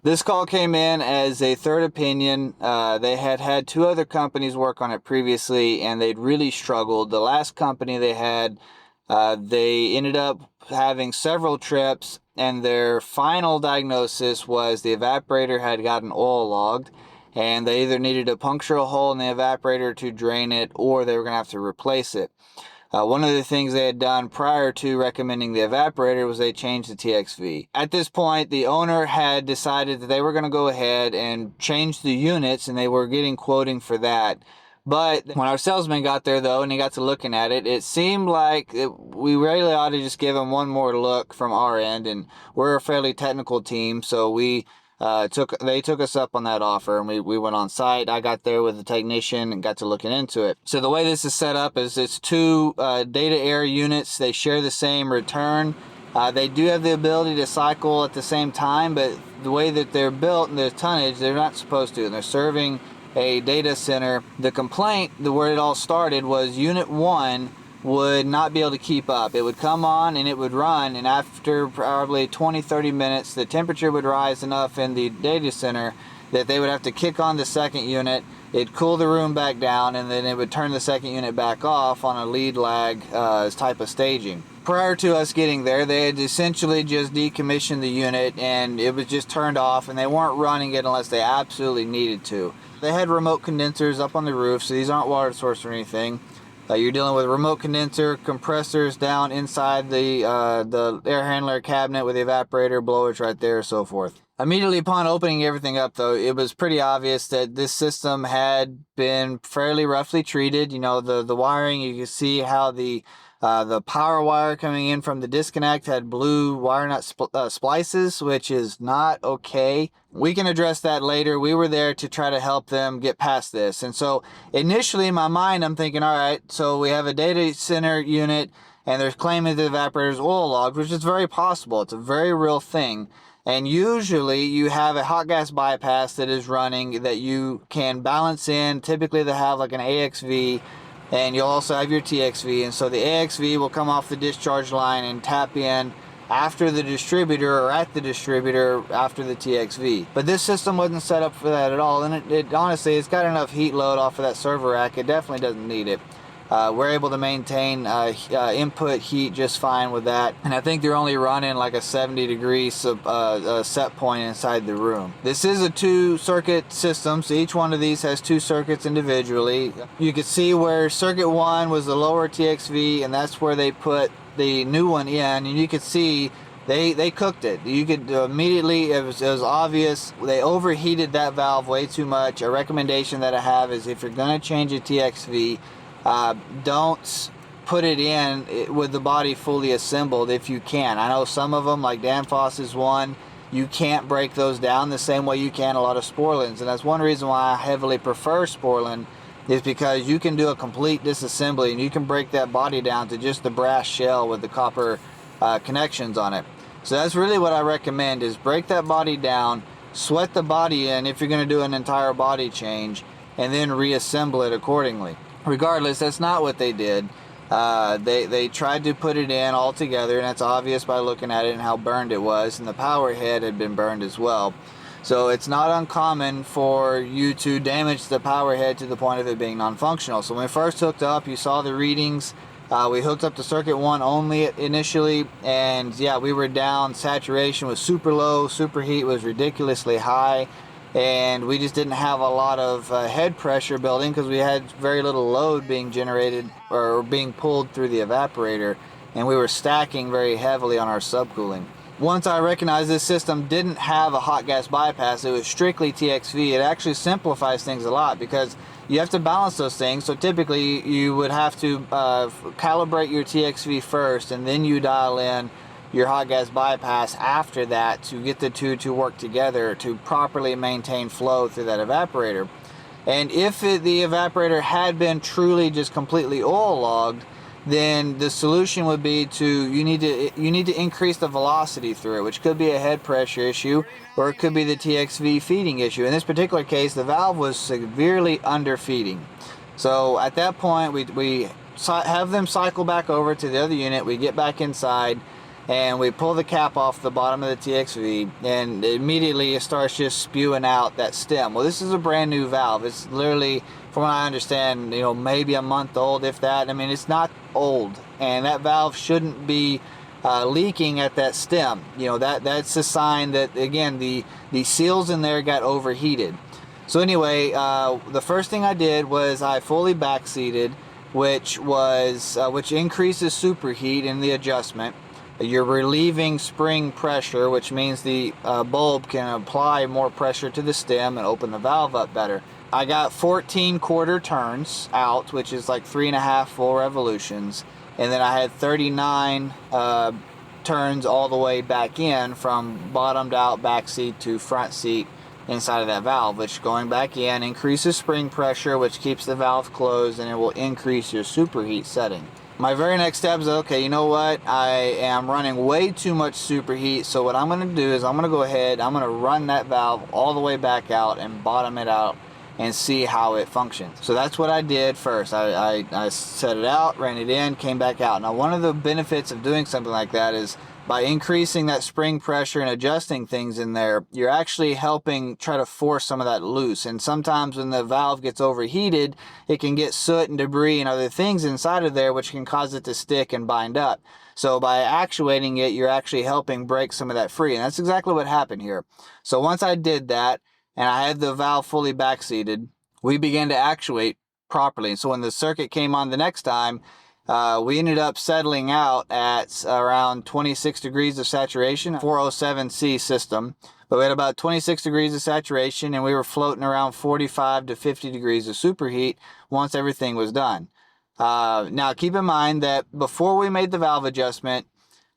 This call came in as a third opinion. They had had two other companies work on it previously, and they'd really struggled. The last company they had, they ended up having several trips, and their final diagnosis was the evaporator had gotten oil logged, and they either needed to puncture a hole in the evaporator to drain it, or they were going to have to replace it. One of the things they had done prior to recommending the evaporator was they changed the TXV. At this point, the owner had decided that they were going to go ahead and change the units, and they were getting quoting for that. But when our salesman got there, though, and he got to looking at it, it seemed like we really ought to just give him one more look from our end. And we're a fairly technical team, so they took us up on that offer, and we went on site. I got there with the technician and got to looking into it. So the way this is set up is it's two data air units. They share the same return. They do have the ability to cycle at the same time, but the way that they're built and their tonnage, they're not supposed to. And they're serving a data center. The complaint, where it all started, was Unit 1 would not be able to keep up. It would come on and it would run, and after probably 20-30 minutes, the temperature would rise enough in the data center that they would have to kick on the second unit. It'd cool the room back down, and then it would turn the second unit back off on a lead lag type of staging. Prior to us getting there, they had essentially just decommissioned the unit, and it was just turned off, and they weren't running it unless they absolutely needed to. They had remote condensers up on the roof, so these aren't water source or anything. You're dealing with remote condenser, compressors down inside the air handler cabinet with the evaporator, blowers right there, so forth. Immediately upon opening everything up, though, it was pretty obvious that this system had been fairly roughly treated. You know, the wiring, you can see how the power wire coming in from the disconnect had blue wire nut splices, which is not okay. We can address that later. We were there to try to help them get past this. And so initially in my mind, I'm thinking, all right, so we have a data center unit and they're claiming the evaporator's oil logged, which is very possible. It's a very real thing. And usually you have a hot gas bypass that is running that you can balance in. Typically they have like an AXV, and you'll also have your TXV. And so the AXV will come off the discharge line and tap in after the distributor, or at the distributor after the TXV. But this system wasn't set up for that at all. And it honestly, it's got enough heat load off of that server rack. It definitely doesn't need it. We're able to maintain input heat just fine with that. And I think they're only running like a 70 degrees set point inside the room. This is a 2-circuit system, so each one of these has 2 circuits individually. You can see where circuit 1 was the lower TXV, and that's where they put the new one in, and you could see they cooked it. You could immediately, it was obvious, they overheated that valve way too much. A recommendation that I have is if you're going to change a TXV, don't put it in with the body fully assembled if you can. I know some of them, like Danfoss's one, you can't break those down the same way you can a lot of Sporlans, and that's one reason why I heavily prefer Sporlan, is because you can do a complete disassembly and you can break that body down to just the brass shell with the copper connections on it. So that's really what I recommend, is break that body down, sweat the body in if you're going to do an entire body change, and then reassemble it accordingly. Regardless, that's not what they did. They tried to put it in all together, and that's obvious by looking at it and how burned it was, and the power head had been burned as well. So it's not uncommon for you to damage the power head to the point of it being non-functional. So when we first hooked up, you saw the readings. We hooked up to circuit 1 only initially, and yeah, we were down. Saturation was super low, superheat was ridiculously high, and we just didn't have a lot of head pressure building because we had very little load being generated or being pulled through the evaporator, and we were stacking very heavily on our subcooling. Once I recognized this system didn't have a hot gas bypass, it was strictly TXV, it actually simplifies things a lot because you have to balance those things. So typically you would have to calibrate your TXV first, and then you dial in your hot gas bypass after that to get the two to work together to properly maintain flow through that evaporator. And if the evaporator had been truly just completely oil logged, then the solution would be you need to increase the velocity through it, which could be a head pressure issue, or it could be the TXV feeding issue. In this particular case, the valve was severely underfeeding. So at that point, we have them cycle back over to the other unit. We get back inside, and we pull the cap off the bottom of the TXV, and immediately it starts just spewing out that stem. Well, this is a brand new valve. It's literally, from what I understand, maybe a month old, if that. I mean, it's not old, and that valve shouldn't be leaking at that stem. That's a sign that, again, the seals in there got overheated. So anyway, the first thing I did was I fully backseated, which increases superheat in the adjustment. You're relieving spring pressure, which means the bulb can apply more pressure to the stem and open the valve up better. I got 14 quarter turns out, which is like 3.5 full revolutions, and then I had 39 turns all the way back in from bottomed out back seat to front seat inside of that valve, which, going back in, increases spring pressure, which keeps the valve closed, and it will increase your superheat setting. My very next step is, okay, you know what, I am running way too much superheat, so what I'm going to do is I'm going to go ahead, I'm going to run that valve all the way back out and bottom it out and see how it functions. So that's what I did first. I set it out, ran it in, came back out. Now, one of the benefits of doing something like that is by increasing that spring pressure and adjusting things in there, you're actually helping try to force some of that loose. And sometimes when the valve gets overheated, it can get soot and debris and other things inside of there, which can cause it to stick and bind up. So by actuating it, you're actually helping break some of that free. And that's exactly what happened here. So once I did that, and I had the valve fully backseated, we began to actuate properly. And so when the circuit came on the next time, we ended up settling out at around 26 degrees of saturation, 407C system. But we had about 26 degrees of saturation, and we were floating around 45 to 50 degrees of superheat once everything was done. Now, keep in mind that before we made the valve adjustment,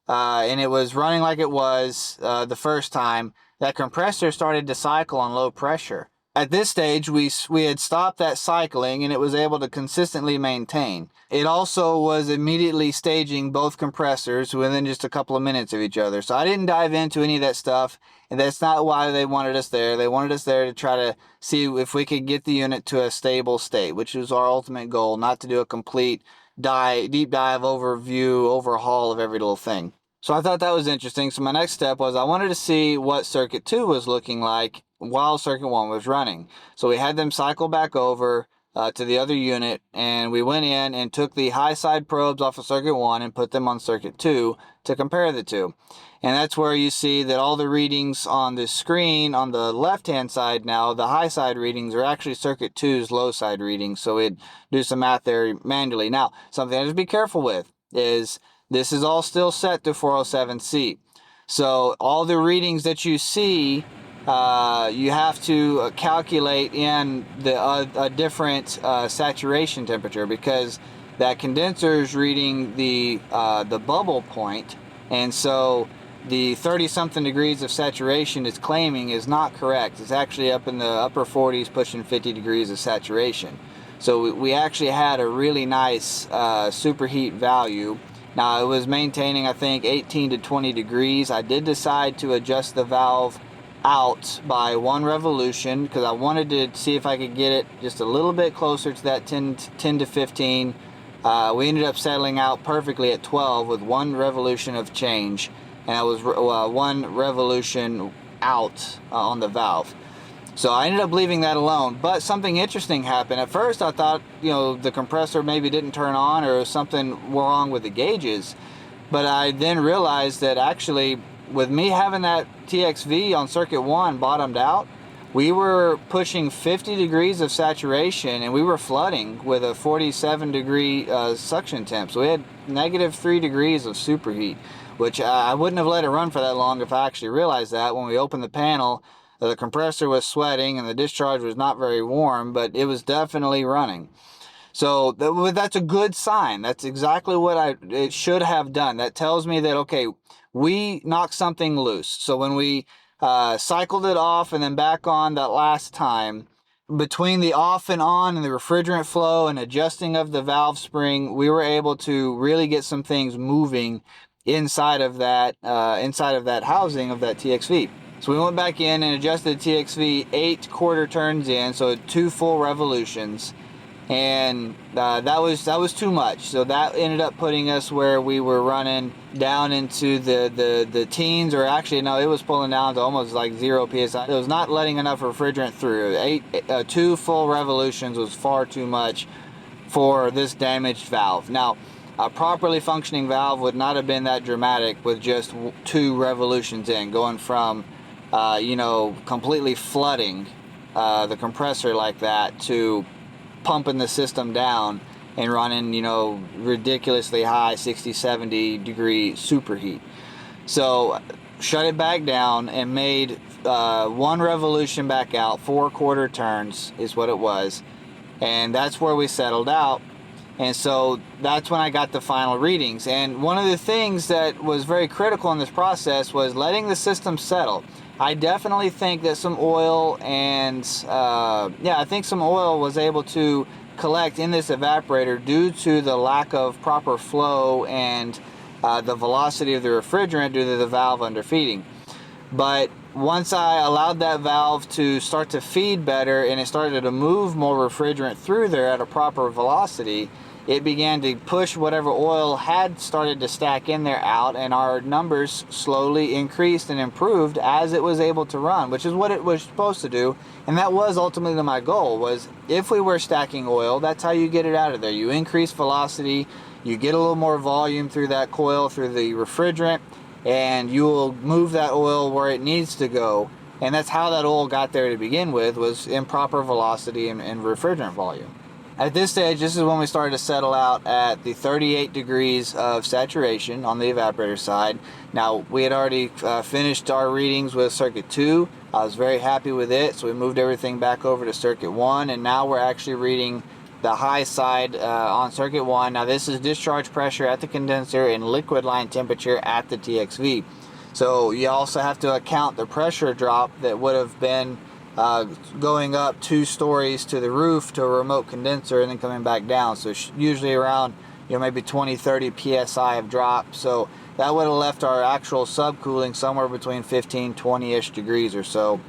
and it was running like it was the first time, that compressor started to cycle on low pressure. At this stage, we had stopped that cycling, and it was able to consistently maintain. It also was immediately staging both compressors within just a couple of minutes of each other. So I didn't dive into any of that stuff, and that's not why they wanted us there. They wanted us there to try to see if we could get the unit to a stable state, which was our ultimate goal, not to do a complete deep dive overhaul of every little thing. So I thought that was interesting. So my next step was I wanted to see what circuit 2 was looking like while circuit 1 was running. So we had them cycle back over to the other unit, and we went in and took the high side probes off of circuit 1 and put them on circuit 2 to compare the two. And that's where you see that all the readings on the screen on the left hand side now, the high side readings are actually circuit 2's low side readings. So we'd do some math there manually. Now, something I have to be careful with is this is all still set to 407C. So all the readings that you see, you have to calculate in a different saturation temperature, because that condenser is reading the bubble point, and so the 30-something degrees of saturation it's claiming is not correct. It's actually up in the upper 40s, pushing 50 degrees of saturation. So we actually had a really nice superheat value. Now, it was maintaining, I think, 18 to 20 degrees. I did decide to adjust the valve out by 1 revolution because I wanted to see if I could get it just a little bit closer to that 10 to 15. We ended up settling out perfectly at 12 with 1 revolution of change, and that was 1 revolution out on the valve. So I ended up leaving that alone, but something interesting happened. At first I thought, the compressor maybe didn't turn on or something wrong with the gauges, but I then realized that actually with me having that TXV on circuit 1 bottomed out, we were pushing 50 degrees of saturation, and we were flooding with a 47 degree suction temp. So we had -3 degrees of superheat, which I wouldn't have let it run for that long if I actually realized that. When we opened the panel, the compressor was sweating and the discharge was not very warm, but it was definitely running. So that's a good sign. That's exactly what it should have done. That tells me that, okay, we knocked something loose. So when we cycled it off and then back on that last time, between the off and on and the refrigerant flow and adjusting of the valve spring, we were able to really get some things moving inside of that housing of that TXV. So we went back in and adjusted the TXV 8 quarter turns in, so 2 full revolutions. and that was too much. So that ended up putting us where we were running down into the teens, or actually no, it was pulling down to almost like 0 psi. It was not letting enough refrigerant through. 2 full revolutions was far too much for this damaged valve. Now, a properly functioning valve would not have been that dramatic with just 2 revolutions in, going from completely flooding the compressor like that to pumping the system down and running, ridiculously high 60, 70 degree superheat. So shut it back down and made 1 revolution back out, 4 quarter turns is what it was. And that's where we settled out. And so that's when I got the final readings. And one of the things that was very critical in this process was letting the system settle. I definitely think that some oil I think some oil was able to collect in this evaporator due to the lack of proper flow and the velocity of the refrigerant due to the valve underfeeding. But once I allowed that valve to start to feed better and it started to move more refrigerant through there at a proper velocity, it began to push whatever oil had started to stack in there out, and our numbers slowly increased and improved as it was able to run, which is what it was supposed to do. And that was ultimately my goal, was if we were stacking oil, that's how you get it out of there. You increase velocity, you get a little more volume through that coil, through the refrigerant, and you will move that oil where it needs to go. And that's how that oil got there to begin with, was improper velocity and refrigerant volume. At this stage, this is when we started to settle out at the 38 degrees of saturation on the evaporator side. Now, we had already finished our readings with circuit 2. I was very happy with it, so we moved everything back over to circuit 1, and now we're actually reading the high side on circuit 1. Now, this is discharge pressure at the condenser and liquid line temperature at the TXV. So you also have to account the pressure drop that would have been going up 2 stories to the roof to a remote condenser and then coming back down. So usually around maybe 20-30 psi of drop. So that would have left our actual subcooling somewhere between 15-20ish degrees or so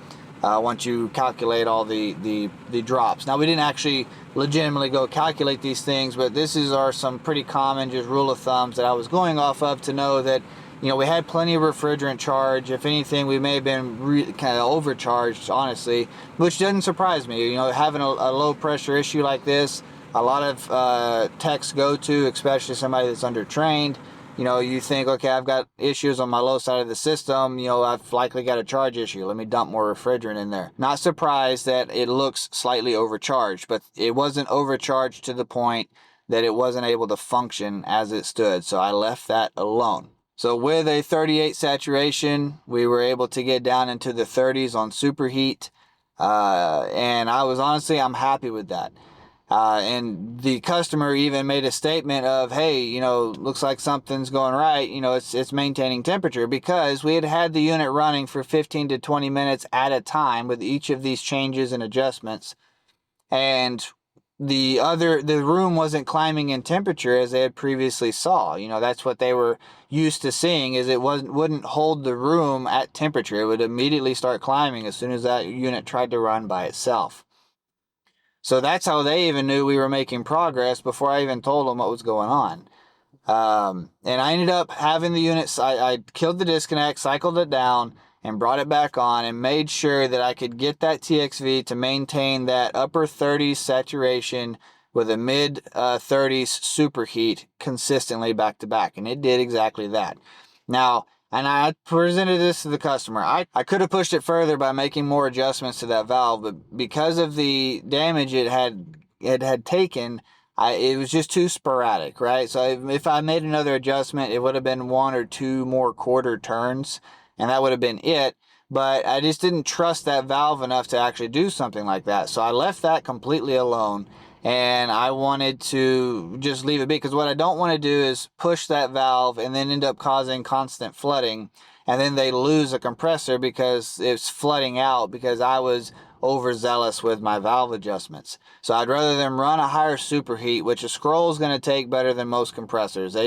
once you calculate all the drops. Now, we didn't actually legitimately go calculate these things, but this are some pretty common just rule of thumbs that I was going off of to know that we had plenty of refrigerant charge. If anything, we may have been kind of overcharged, honestly, which doesn't surprise me. Having a low pressure issue like this, a lot of techs go to, especially somebody that's undertrained. You think, okay, I've got issues on my low side of the system. I've likely got a charge issue. Let me dump more refrigerant in there. Not surprised that it looks slightly overcharged, but it wasn't overcharged to the point that it wasn't able to function as it stood. So I left that alone. So with a 38 saturation, we were able to get down into the 30s on superheat. And I'm happy with that. And the customer even made a statement of, hey, looks like something's going right. It's maintaining temperature, because we had the unit running for 15 to 20 minutes at a time with each of these changes and adjustments. And the room wasn't climbing in temperature as they had previously saw. That's what they were used to seeing, is it wouldn't hold the room at temperature. It would immediately start climbing as soon as that unit tried to run by itself. So that's how they even knew we were making progress before I even told them what was going on. And I ended up having the unit, I killed the disconnect, cycled it down, and brought it back on, and made sure that I could get that TXV to maintain that upper 30s saturation with a mid 30s superheat consistently back to back. And it did exactly that. Now, and I presented this to the customer. I could have pushed it further by making more adjustments to that valve, but because of the damage it had taken, it was just too sporadic, right? So if I made another adjustment, it would have been 1 or 2 more quarter turns, and that would have been it. But I just didn't trust that valve enough to actually do something like that. So I left that completely alone, and I wanted to just leave it be, because what I don't want to do is push that valve and then end up causing constant flooding, and then they lose a compressor because it's flooding out because I was overzealous with my valve adjustments. So I'd rather them run a higher superheat, which a scroll is going to take better than most compressors.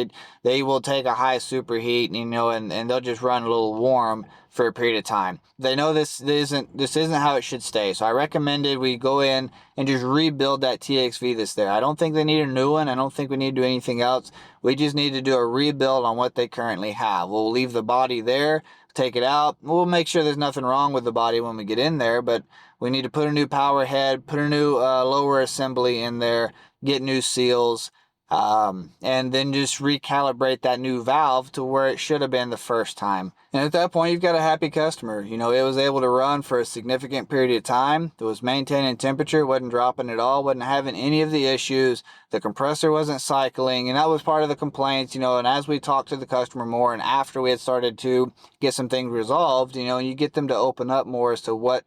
They will take a high superheat, and they'll just run a little warm, for a period of time. They know this isn't how it should stay. So I recommended we go in and just rebuild that TXV that's there. I don't think they need a new one. I don't think we need to do anything else. We just need to do a rebuild on what they currently have. We'll leave the body there, take it out. We'll make sure there's nothing wrong with the body when we get in there, but we need to put a new power head, put a new lower assembly in there, get new seals, and then just recalibrate that new valve to where it should have been the first time. And at that point, you've got a happy customer. You know, it was able to run for a significant period of time. It was maintaining temperature, wasn't dropping at all, wasn't having any of the issues. The compressor wasn't cycling, and that was part of the complaints, you know. And as we talked to the customer more, and after we had started to get some things resolved, you know, you get them to open up more as to what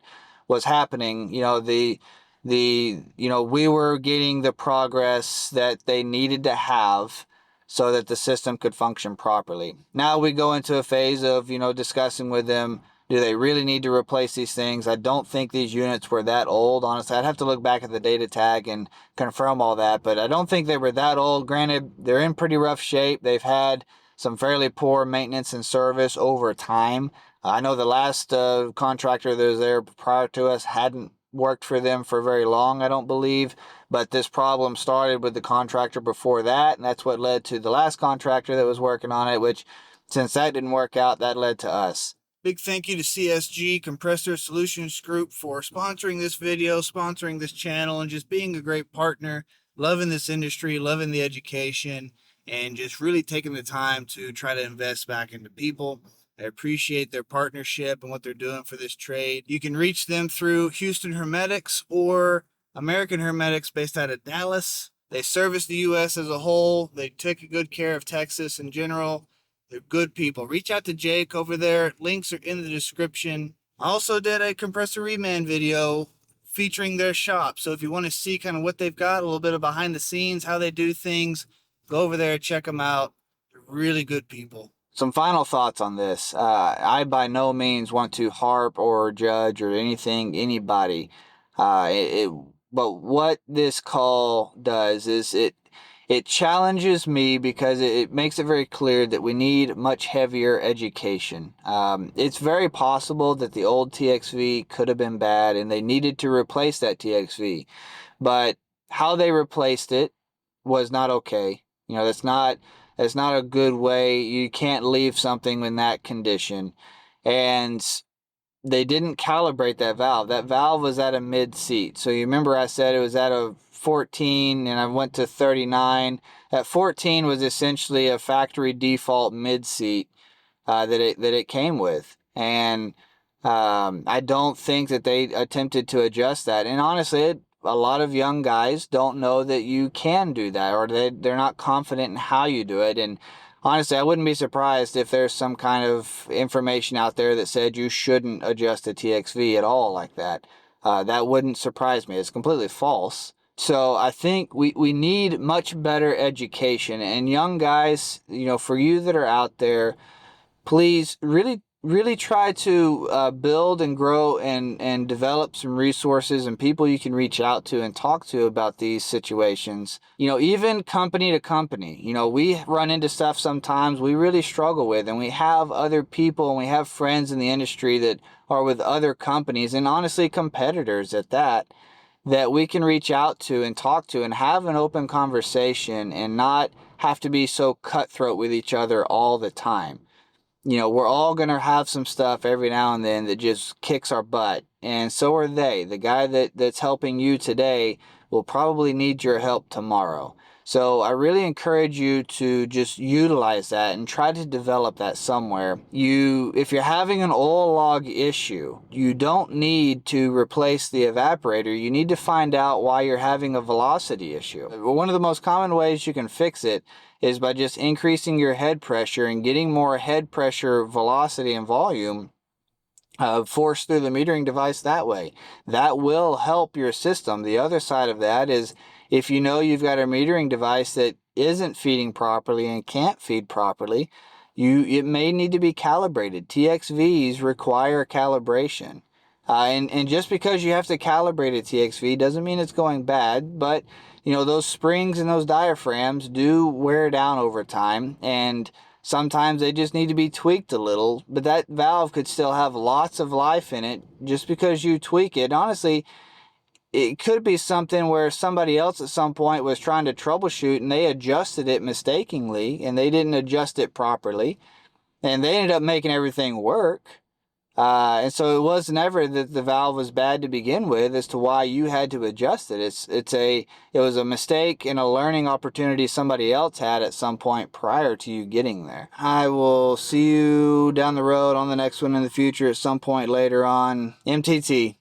was happening. You know, we were getting the progress that they needed to have so that the system could function properly. Now we go into a phase of, you know, discussing with them, do they really need to replace these things? I don't think these units were that old. Honestly, I'd have to look back at the data tag and confirm all that, but I don't think they were that old. Granted, they're in pretty rough shape. They've had some fairly poor maintenance and service over time. I know the last contractor that was there prior to us hadn't worked for them for very long, I don't believe, but this problem started with the contractor before that, and that's what led to the last contractor that was working on it, which, since that didn't work out, that led to us. Big thank you to CSG Compressor Solutions Group for sponsoring this video, sponsoring this channel, and just being a great partner, loving this industry, loving the education, and just really taking the time to try to invest back into people. I appreciate their partnership and what they're doing for this trade. You can reach them through Houston Hermetics or American Hermetics based out of Dallas. They service the U.S. as a whole. They take good care of Texas in general. They're good people. Reach out to Jake over there. Links are in the description. I also did a compressor reman video featuring their shop. So if you want to see kind of what they've got, a little bit of behind the scenes, how they do things, go over there, check them out. They're really good people. Some final thoughts on this. I by no means want to harp or judge or anybody. But what this call does is it challenges me because it makes it very clear that we need much heavier education. It's very possible that the old TXV could have been bad and they needed to replace that TXV. But how they replaced it was not okay. You know, that's not a good way. You can't leave something in that condition. And they didn't calibrate that valve. That valve was at a mid seat. So you remember I said it was at a 14 and I went to 39. At 14 was essentially a factory default mid seat that it came with. And I don't think that they attempted to adjust that. And honestly, a lot of young guys don't know that you can do that, or they're not confident in how you do it. And honestly, I wouldn't be surprised if there's some kind of information out there that said you shouldn't adjust a TXV at all like that. That wouldn't surprise me. It's completely false. So I think we need much better education. And young guys, you know, for you that are out there, please really try to build and grow and develop some resources and people you can reach out to and talk to about these situations. You know, even company to company, you know, we run into stuff sometimes we really struggle with, and we have other people and we have friends in the industry that are with other companies, and honestly competitors at that we can reach out to and talk to and have an open conversation and not have to be so cutthroat with each other all the time. You know, we're all going to have some stuff every now and then that just kicks our butt. And so are they. The guy that's helping you today will probably need your help tomorrow. So I really encourage you to just utilize that and try to develop that somewhere. If you're having an oil log issue, you don't need to replace the evaporator. You need to find out why you're having a velocity issue. One of the most common ways you can fix it is by just increasing your head pressure and getting more head pressure, velocity, and volume forced through the metering device that way. That will help your system. The other side of that is if you know you've got a metering device that isn't feeding properly and can't feed properly, it may need to be calibrated. TXVs require calibration. And just because you have to calibrate a TXV doesn't mean it's going bad, but you know, those springs and those diaphragms do wear down over time, and Sometimes they just need to be tweaked a little, but that valve could still have lots of life in it just because you tweak it. Honestly, it could be something where somebody else at some point was trying to troubleshoot and they adjusted it mistakenly and they didn't adjust it properly, and they ended up making everything work. And so it was never that the valve was bad to begin with as to why you had to adjust it. It was a mistake and a learning opportunity somebody else had at some point prior to you getting there. I will see you down the road on the next one in the future at some point later on. MTT.